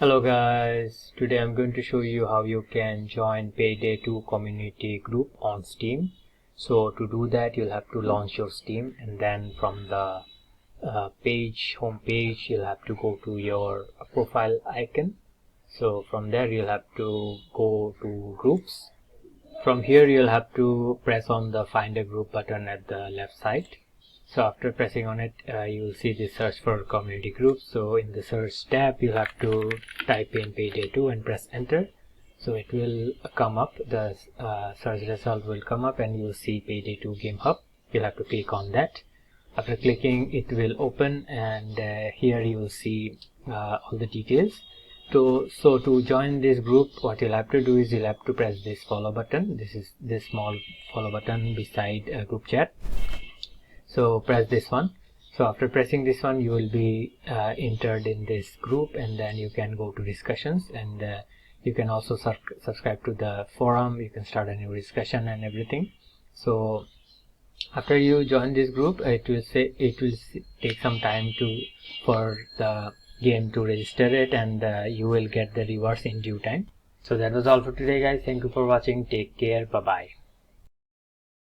Hello guys, today I'm going to show you how you can join PayDay 2 community group on Steam. So to do that, you'll have to launch your Steam, and then from the home page, you'll have to go to your profile icon. So from there you'll have to go to groups. From here you'll have to press on the find a group button at the left side. So after pressing on it, you will see the search for community groups. So in the search tab, you have to type in PayDay 2 and press enter. So it will come up, the search result will come up, and you will see PayDay 2 Game Hub. You'll have to click on that. After clicking, it will open, and here you will see all the details. So to join this group, what you'll have to do is you'll have to press this follow button. This is this small follow button beside group chat. So press this one. So after pressing this one, you will be entered in this group, and then you can go to discussions, and you can also subscribe to the forum. You can start a new discussion and everything. So after you join this group, it will take some time for the game to register it, and you will get the rewards in due time. So that was all for today guys. Thank you for watching. Take care. Bye bye.